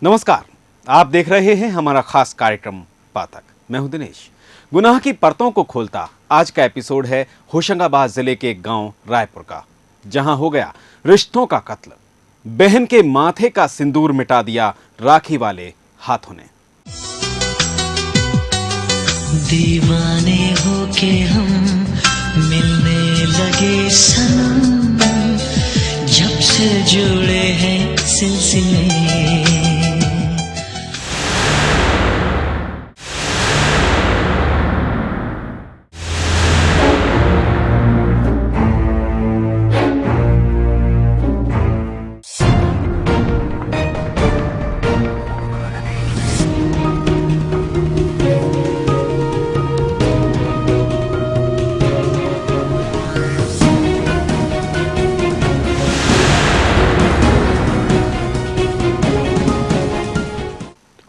नमस्कार, आप देख रहे हैं हमारा खास कार्यक्रम पातक। मैं हूं दिनेश। गुनाह की परतों को खोलता आज का एपिसोड है होशंगाबाद जिले के एक गांव रायपुर का, जहां हो गया रिश्तों का कत्ल। बहन के माथे का सिंदूर मिटा दिया राखी वाले हाथों ने। दीवाने होके हम मिलने लगे सनम, जब से जुड़े हैं सिलसिले।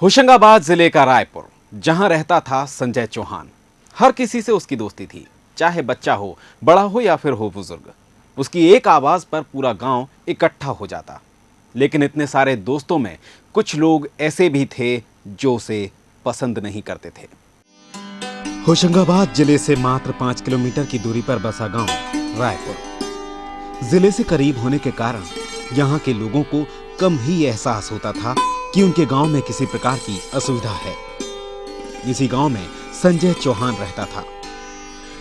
होशंगाबाद जिले का रायपुर, जहां रहता था संजय चौहान। हर किसी से उसकी दोस्ती थी, चाहे बच्चा हो, बड़ा हो या फिर हो बुजुर्ग। उसकी एक आवाज पर पूरा गांव इकट्ठा हो जाता। लेकिन इतने सारे दोस्तों में कुछ लोग ऐसे भी थे जो उसे पसंद नहीं करते थे। होशंगाबाद जिले से मात्र 5 किलोमीटर की दूरी पर बसा गांव रायपुर। जिले से करीब होने के कारण यहाँ के लोगों को कम ही एहसास होता था कि उनके गांव में किसी प्रकार की असुविधा है। इसी गांव में संजय चौहान रहता था।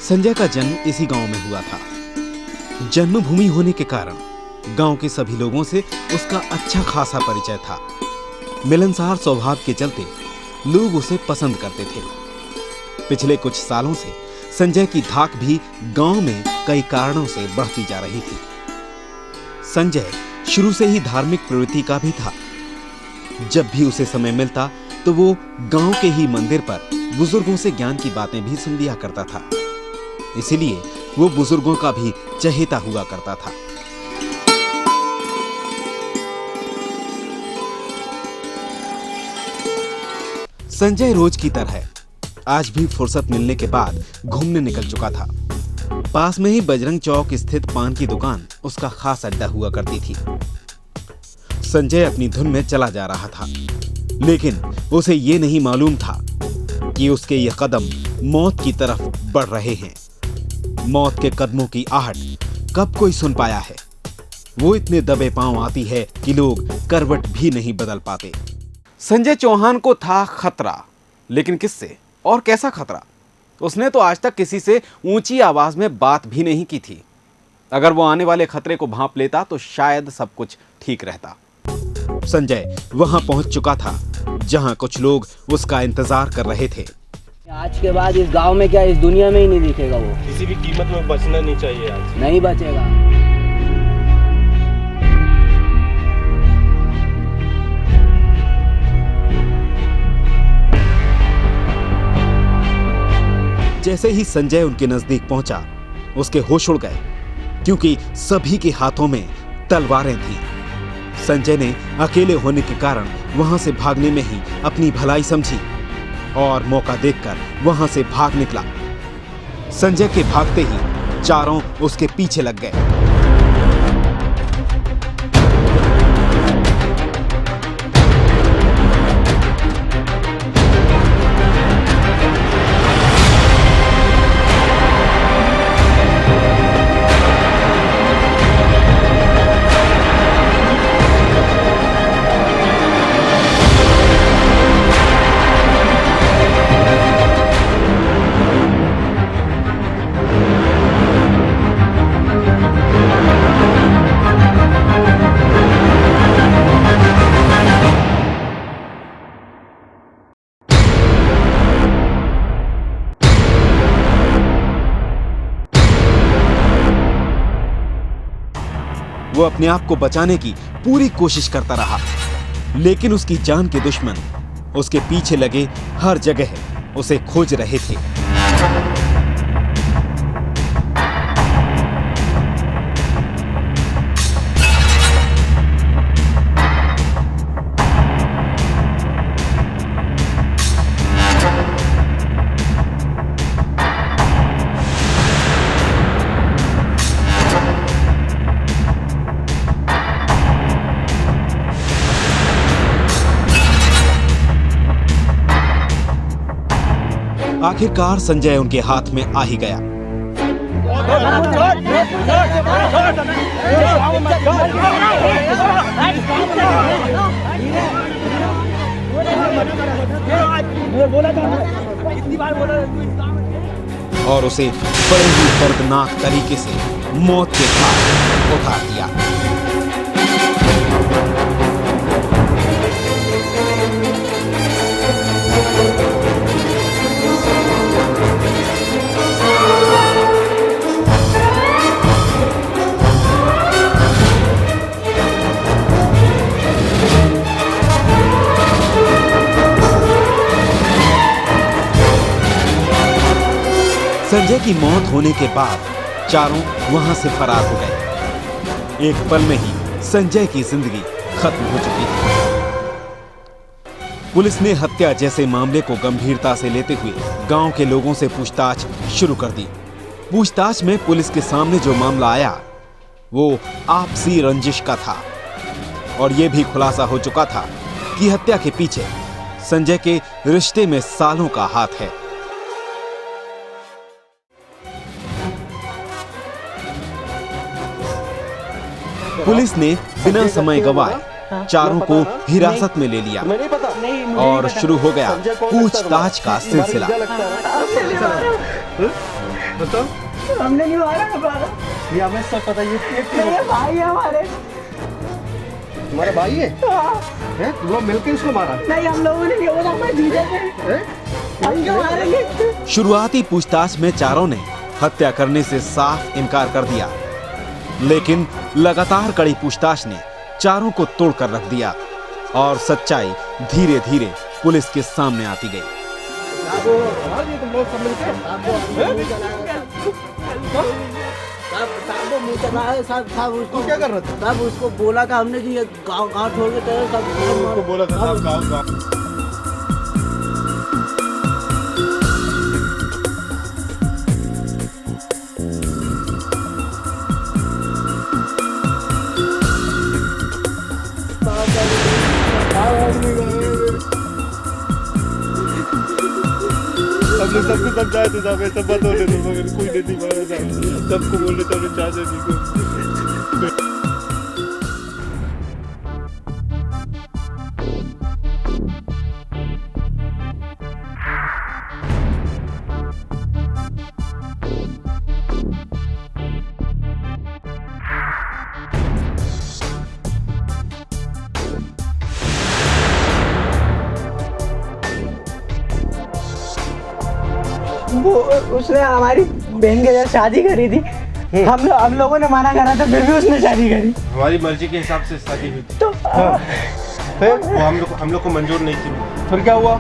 संजय का जन्म इसी गांव में हुआ था। जन्मभूमि होने के कारण गांव के सभी लोगों से उसका अच्छा खासा परिचय था। मिलनसार स्वभाव के चलते लोग उसे पसंद करते थे। पिछले कुछ सालों से संजय की धाक भी गांव में कई कारणों से बढ़ती जा रही थी। संजय शुरू से ही धार्मिक प्रवृत्ति का भी था। जब भी उसे समय मिलता तो वो गांव के ही मंदिर पर बुजुर्गों से ज्ञान की बातें भी सुन लिया करता था। इसीलिए वो बुजुर्गों का भी चहेता हुआ करता था। संजय रोज की तरह आज भी फुर्सत मिलने के बाद घूमने निकल चुका था। पास में ही बजरंग चौक स्थित पान की दुकान उसका खास अड्डा हुआ करती थी। संजय अपनी धुन में चला जा रहा था, लेकिन उसे ये नहीं मालूम था कि उसके ये कदम मौत की तरफ बढ़ रहे हैं। मौत के कदमों की आहट कब कोई सुन पाया है। वो इतने दबे पांव आती है कि लोग करवट भी नहीं बदल पाते। संजय चौहान को था खतरा, लेकिन किससे और कैसा खतरा? उसने तो आज तक किसी से ऊंची आवाज में बात भी नहीं की थी। अगर वो आने वाले खतरे को भांप लेता तो शायद सब कुछ ठीक रहता। संजय वहां पहुंच चुका था जहां कुछ लोग उसका इंतजार कर रहे थे। आज के बाद इस गांव में क्या इस दुनिया में ही नहीं दिखेगा। वो किसी भी कीमत में बचना नहीं चाहिए। आज नहीं बचेगा। जैसे ही संजय उनके नजदीक पहुंचा, उसके होश उड़ गए, क्योंकि सभी के हाथों में तलवारें थीं। संजय ने अकेले होने के कारण वहां से भागने में ही अपनी भलाई समझी और मौका देखकर वहां से भाग निकला। संजय के भागते ही चारों उसके पीछे लग गए। वो अपने आप को बचाने की पूरी कोशिश करता रहा, लेकिन उसकी जान के दुश्मन उसके पीछे लगे हर जगह उसे खोज रहे थे। आखिरकार संजय उनके हाथ में आ ही गया। और उसे बड़े ही दर्दनाक तरीके से मौत के घाट उतार दिया। संजय की मौत होने के बाद चारों वहां से फरार हो गए। एक पल में ही संजय की जिंदगी खत्म हो चुकी थी। पुलिस ने हत्या जैसे मामले को गंभीरता से लेते हुए गांव के लोगों से पूछताछ शुरू कर दी। पूछताछ में पुलिस के सामने जो मामला आया वो आपसी रंजिश का था और यह भी खुलासा हो चुका था कि हत्या के पीछे संजय के रिश्ते में सालों का हाथ है। पुलिस ने बिना समय गवाए चारों को हिरासत में ले लिया और शुरू हो गया पूछताछ का सिलसिला। हमने नहीं मारा, ये हमें सब पता है। ये भाई है हमारे। तुम्हारा भाई है? हैं? तुम लोग मिलकर इसको मारा? नहीं, हम लोगों ने नहीं बोला, मैं जीते थे। हम क्यों मारेंगे? शुरुआती पूछताछ में चारों ने हत्या करने से साफ इनकार कर दिया, लेकिन लगातार कड़ी पूछताछ ने चारों को तोड़कर रख दिया और सच्चाई धीरे धीरे पुलिस के सामने आती गई। क्या कर रहे थे? तब उसको बोला था हमने कि ये गाँव छोड़ के सब बोला था गाँव। हमने सबको समझाया था साहब, ऐसा मत होने दो, मगर कोई नहीं मारा साहब। सबको बोले तो हमने चाचा जी को। वो उसने हमारी बहन के साथ शादी करी थी। हम लोगों ने मना करा था, फिर भी उसने शादी करी। हमारी मर्जी के हिसाब से शादी हुई थी। तो फिर वो हम लोग को मंजूर नहीं थी। फिर क्या हुआ?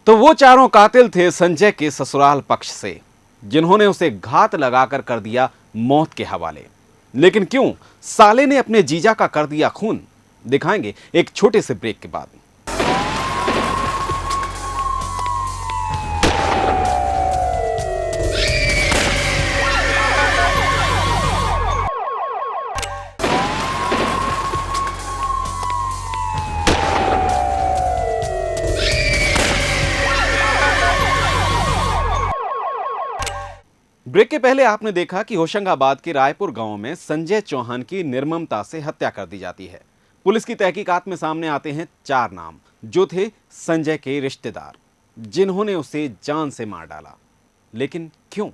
तो वो चारों कातिल थे संजय के ससुराल पक्ष से, जिन्होंने उसे घात लगाकर कर दिया मौत के हवाले। लेकिन क्यों साले ने अपने जीजा का कर दिया खून, दिखाएंगे एक छोटे से ब्रेक के बाद। ब्रेक के पहले आपने देखा कि होशंगाबाद के रायपुर गांव में संजय चौहान की निर्ममता से हत्या कर दी जाती है। पुलिस की तहकीकात में सामने आते हैं 4 नाम जो थे संजय के रिश्तेदार, जिन्होंने उसे जान से मार डाला। लेकिन क्यों?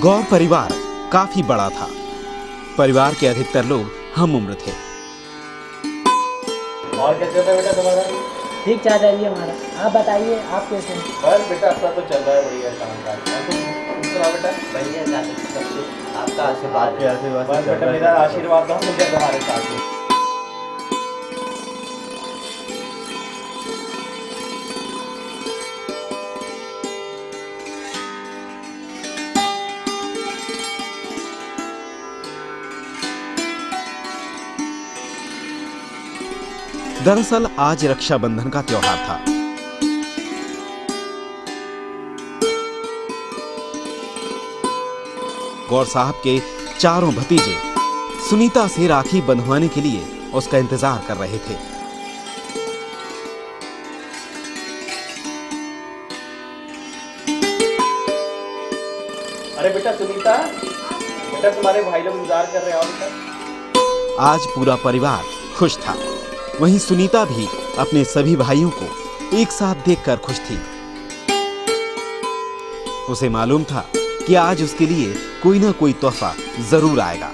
गौर परिवार काफी बड़ा था। परिवार के अधिकतर लोग हम उम्र थे। और क्या चल रहा है बेटा तुम्हारा? ठीक चाचा जी हमारा। आप बताइए, आप कैसे हैं? बस बेटा अपना तो चल रहा है बढ़िया काम काज। तुम सुना बेटा? बढ़िया चाचा, सबसे आपका आशीर्वाद। आपके आशीर्वाद। बस बेटा मेरा आशीर्वाद दो मुझे तुम्हारे साथ में। दरअसल आज रक्षाबंधन का त्योहार था। गौर साहब के चारों भतीजे सुनीता से राखी बंधवाने के लिए उसका इंतजार कर रहे थे। अरे बेटा सुनीता, बेटा तुम्हारे भाई लोग इंतजार कर रहे हैं। आज पूरा परिवार खुश था। वहीं सुनीता भी अपने सभी भाइयों को एक साथ देखकर खुश थी। उसे मालूम था कि आज उसके लिए कोई ना कोई तोहफा जरूर आएगा।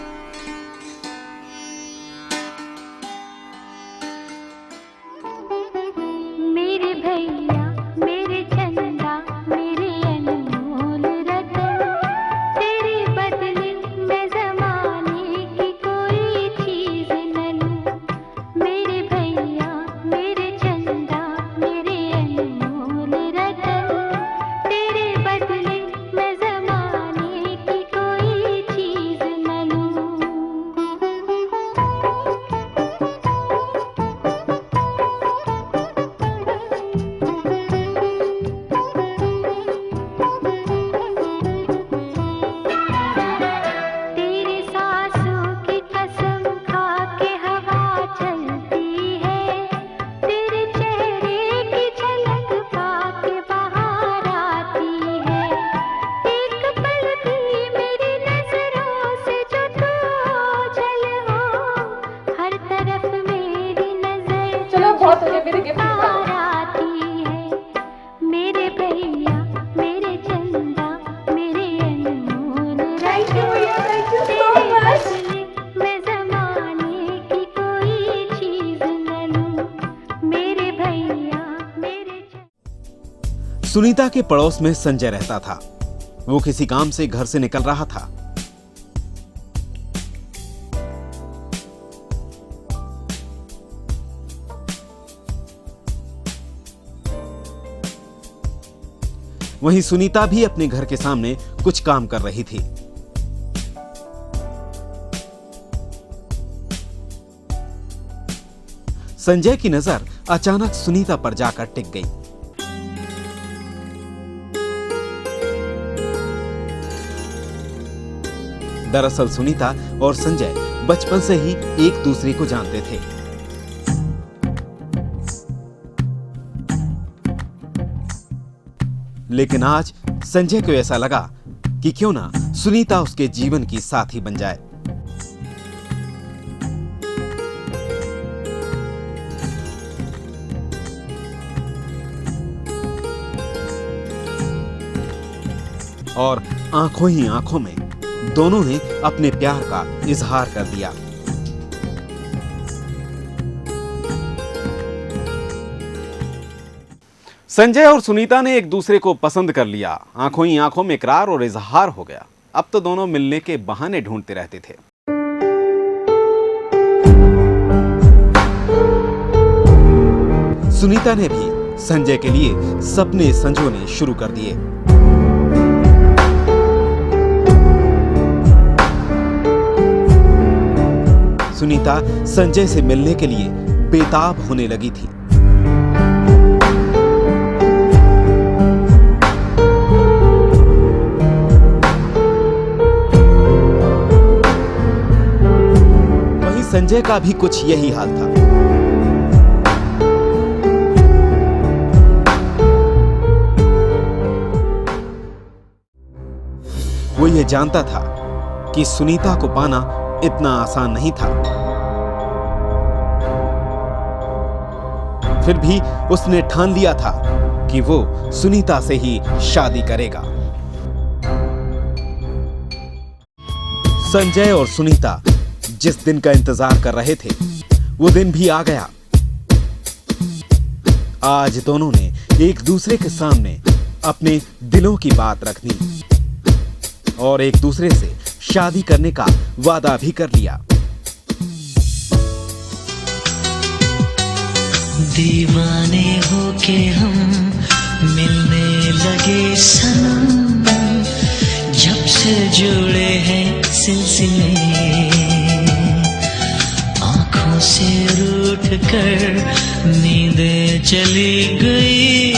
मेरे भैया मेरे चंदा मेरे अनमोल रतन, तेरे बदले मैं ज़माने की कोई चीज़ न लूं। मेरे भैया मेरे चंदा मेरे अनमोल रतन, तेरे बदले मैं ज़माने की कोई चीज़ न लूं। तेरे सासों की कसम खा के हवा चलती है, तेरे चेहरे की झलक पा के बाहर आती है। एक पल भी मेरी नजरों से जो तू ओझल हो, हर तरफ मेरी नजर चलो बहुत हो गया, मेरे गिफ्ट पार आती है। मेरे भैया मेरे चंदा मेरे अनमोल थैंक यू भैया, थैंक यू सो तेरे मच। बदले मैं ज़माने की कोई चीज़ न लूं। मेरे भैया मेरे सुनीता के पड़ोस में संजय रहता था। वो किसी काम से घर से निकल रहा था। वहीं सुनीता भी अपने घर के सामने कुछ काम कर रही थी। संजय की नजर अचानक सुनीता पर जाकर टिक गई। दरअसल सुनीता और संजय बचपन से ही एक दूसरे को जानते थे। लेकिन आज संजय को ऐसा लगा कि क्यों ना सुनीता उसके जीवन की साथी बन जाए। और आंखों ही आंखों में दोनों ने अपने प्यार का इजहार कर दिया। संजय और सुनीता ने एक दूसरे को पसंद कर लिया। आंखों ही आंखों में इकरार और इजहार हो गया। अब तो दोनों मिलने के बहाने ढूंढते रहते थे। सुनीता ने भी संजय के लिए सपने संजोने शुरू कर दिए। सुनीता संजय से मिलने के लिए बेताब होने लगी थी। वहीं संजय का भी कुछ यही हाल था। वो ये जानता था कि सुनीता को पाना इतना आसान नहीं था। फिर भी उसने ठान लिया था कि वो सुनीता से ही शादी करेगा। संजय और सुनीता जिस दिन का इंतजार कर रहे थे वो दिन भी आ गया। आज दोनों ने एक दूसरे के सामने अपने दिलों की बात रख दी और एक दूसरे से शादी करने का वादा भी कर लिया। दीवाने होके हम मिलने लगे सनम, जब से जुड़े हैं सिलसिले, आंखों से रूठ कर नींदें चली गई,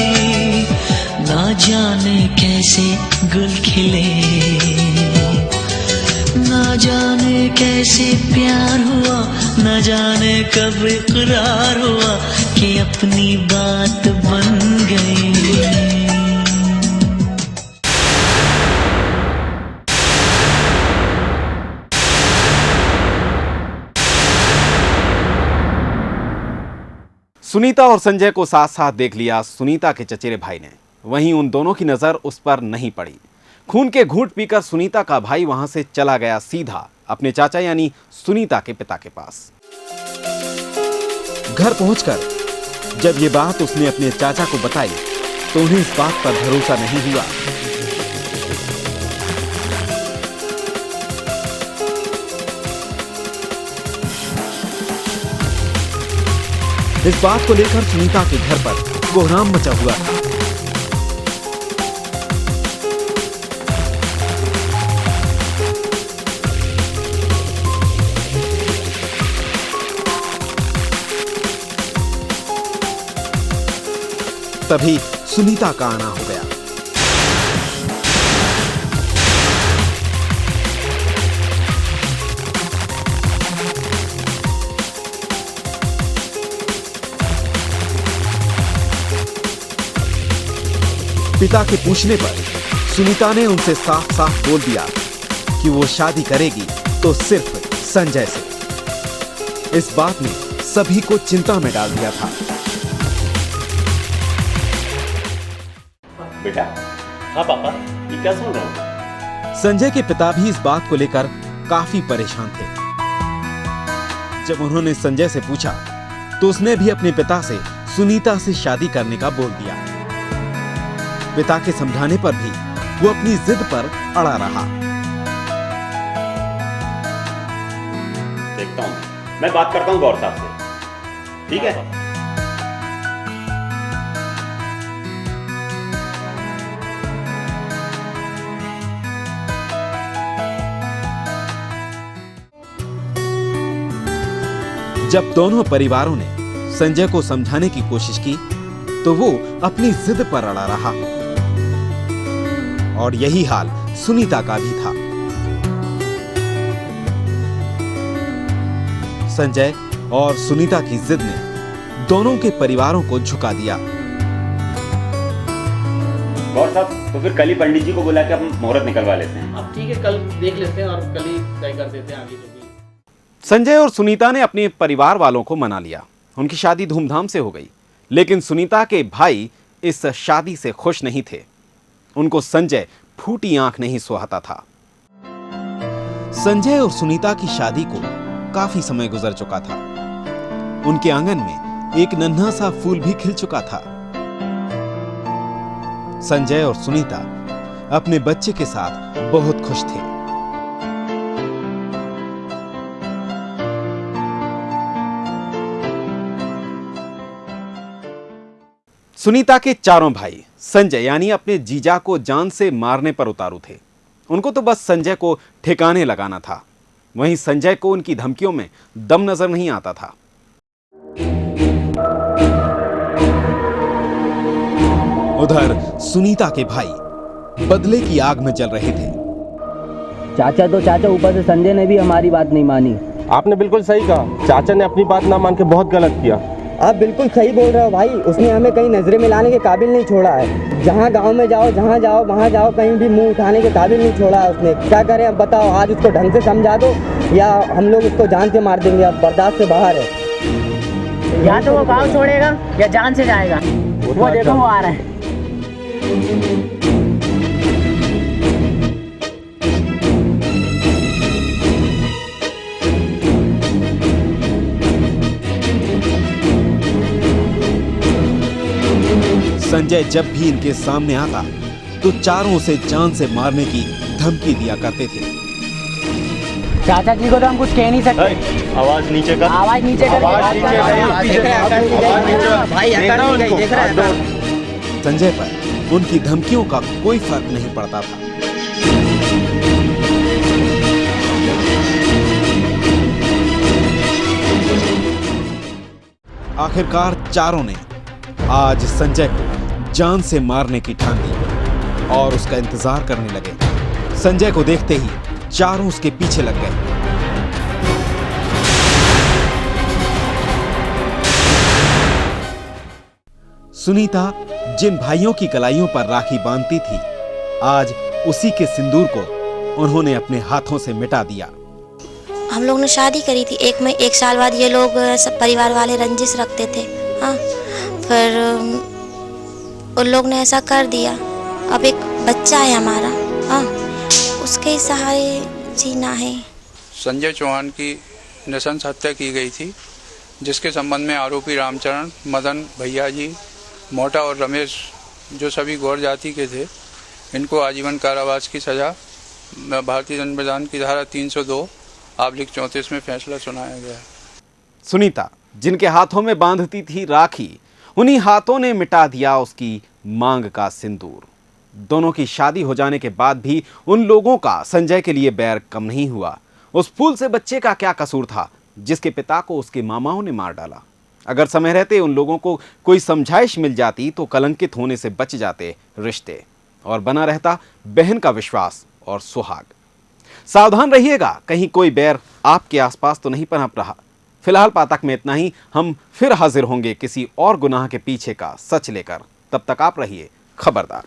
ना जाने कैसे गुल खिले, ना जाने कैसे प्यार हुआ, न जाने कब इकरार हुआ कि अपनी बात बन गई। सुनीता और संजय को साथ साथ देख लिया सुनीता के चचेरे भाई ने। वहीं उन दोनों की नजर उस पर नहीं पड़ी। खून के घूंट पीकर सुनीता का भाई वहां से चला गया सीधा अपने चाचा यानी सुनीता के पिता के पास। घर पहुंचकर जब ये बात उसने अपने चाचा को बताई तो उन्हें इस बात पर भरोसा नहीं हुआ। इस बात को लेकर सुनीता के घर पर कोहराम मचा हुआ था। तभी सुनीता का आना हो गया। पिता के पूछने पर सुनीता ने उनसे साफ साफ बोल दिया कि वो शादी करेगी तो सिर्फ संजय से। इस बात ने सभी को चिंता में डाल दिया था। बेटा। हाँ पापा, ये क्या सुन रहा हूँ? संजय के पिता भी इस बात को लेकर काफी परेशान थे। जब उन्होंने संजय से पूछा तो उसने भी अपने पिता से सुनीता से शादी करने का बोल दिया। पिता के समझाने पर भी वो अपनी जिद पर अड़ा रहा। देखता हूँ, मैं बात करता हूँ गौर साहब से, ठीक है? जब दोनों परिवारों ने संजय को समझाने की कोशिश की तो वो अपनी जिद पर अड़ा रहा और यही हाल सुनीता का भी था। संजय और सुनीता की जिद ने दोनों के परिवारों को झुका दिया। गौर साहब, तो फिर कल ही पंडित जी को बुला के हम मुहूर्त निकलवा लेते हैं। अब ठीक है, कल देख लेते हैं और कल ही तय कर देते हैं आगे जो भी। संजय और सुनीता ने अपने परिवार वालों को मना लिया। उनकी शादी धूमधाम से हो गई, लेकिन सुनीता के भाई इस शादी से खुश नहीं थे। उनको संजय फूटी आंख नहीं सुहाता था। संजय और सुनीता की शादी को काफी समय गुजर चुका था। उनके आंगन में एक नन्हा सा फूल भी खिल चुका था। संजय और सुनीता अपने बच्चे के साथ बहुत खुश थे। सुनीता के चारों भाई संजय यानी अपने जीजा को जान से मारने पर उतारू थे। उनको तो बस संजय को ठिकाने लगाना था। वहीं संजय को उनकी धमकियों में दम नजर नहीं आता था। उधर सुनीता के भाई बदले की आग में जल रहे थे। चाचा तो चाचा, ऊपर से संजय ने भी हमारी बात नहीं मानी। आपने बिल्कुल सही कहा, चाचा ने अपनी बात ना मान के बहुत गलत किया। आप बिल्कुल सही बोल रहे हो भाई। उसने हमें कहीं नजरें मिलाने के काबिल नहीं छोड़ा है। जहाँ गांव में जाओ, जहाँ जाओ, वहाँ जाओ, कहीं भी मुंह उठाने के काबिल नहीं छोड़ा है उसने। क्या करें अब बताओ? आज उसको ढंग से समझा दो या हम लोग उसको जान से मार देंगे। अब बर्दाश्त से बाहर है। या तो वो गाँव छोड़ेगा या जान से जाएगा। वो देखो वो आ रहा है। संजय जब भी इनके सामने आता तो चारों से जान से मारने की धमकी दिया करते थे। चाचा जी को तो हम कुछ कह नहीं सकते। आवाज नीचे कर। आवाज नीचे कर। भाई देख रहा है। संजय पर उनकी धमकियों का कोई फर्क नहीं पड़ता था। आखिरकार चारों ने आज संजय को जान से मारने की ठान ली और उसका इंतजार करने लगे। संजय को देखते ही चारों उसके पीछे लग गए। सुनीता जिन भाइयों की कलाइयों पर राखी बांधती थी, आज उसी के सिंदूर को उन्होंने अपने हाथों से मिटा दिया। हम लोग ने शादी करी थी, एक साल बाद ये लोग सब परिवार वाले रंजिश रखते थे। हाँ, फिर उन लोग ने ऐसा कर दिया। अब एक बच्चा है हमारा, हाँ, उसके ही सहारे जीना है। संजय चौहान की नृशंस हत्या की गई थी, जिसके संबंध में आरोपी रामचरण, मदन, भैया जी, मोटा और रमेश, जो सभी गौर जाति के थे, इनको आजीवन कारावास की सजा भारतीय दंड विधान की धारा 302/34 में फैसला सुनाया गया। सुनीता जिनके हाथों में बांधती थी राखी, उन्हीं हाथों ने मिटा दिया उसकी मांग का सिंदूर। दोनों की शादी हो जाने के बाद भी उन लोगों का संजय के लिए बैर कम नहीं हुआ। उस फूल से बच्चे का क्या कसूर था जिसके पिता को उसके मामाओं ने मार डाला? अगर समय रहते उन लोगों को कोई समझाइश मिल जाती तो कलंकित होने से बच जाते रिश्ते और बना रहता बहन का विश्वास और सुहाग। सावधान रहिएगा, कहीं कोई बैर आपके आसपास तो नहीं पनप रहा। फिलहाल पातक में इतना ही। हम फिर हाजिर होंगे किसी और गुनाह के पीछे का सच लेकर। तब तक आप रहिए खबरदार।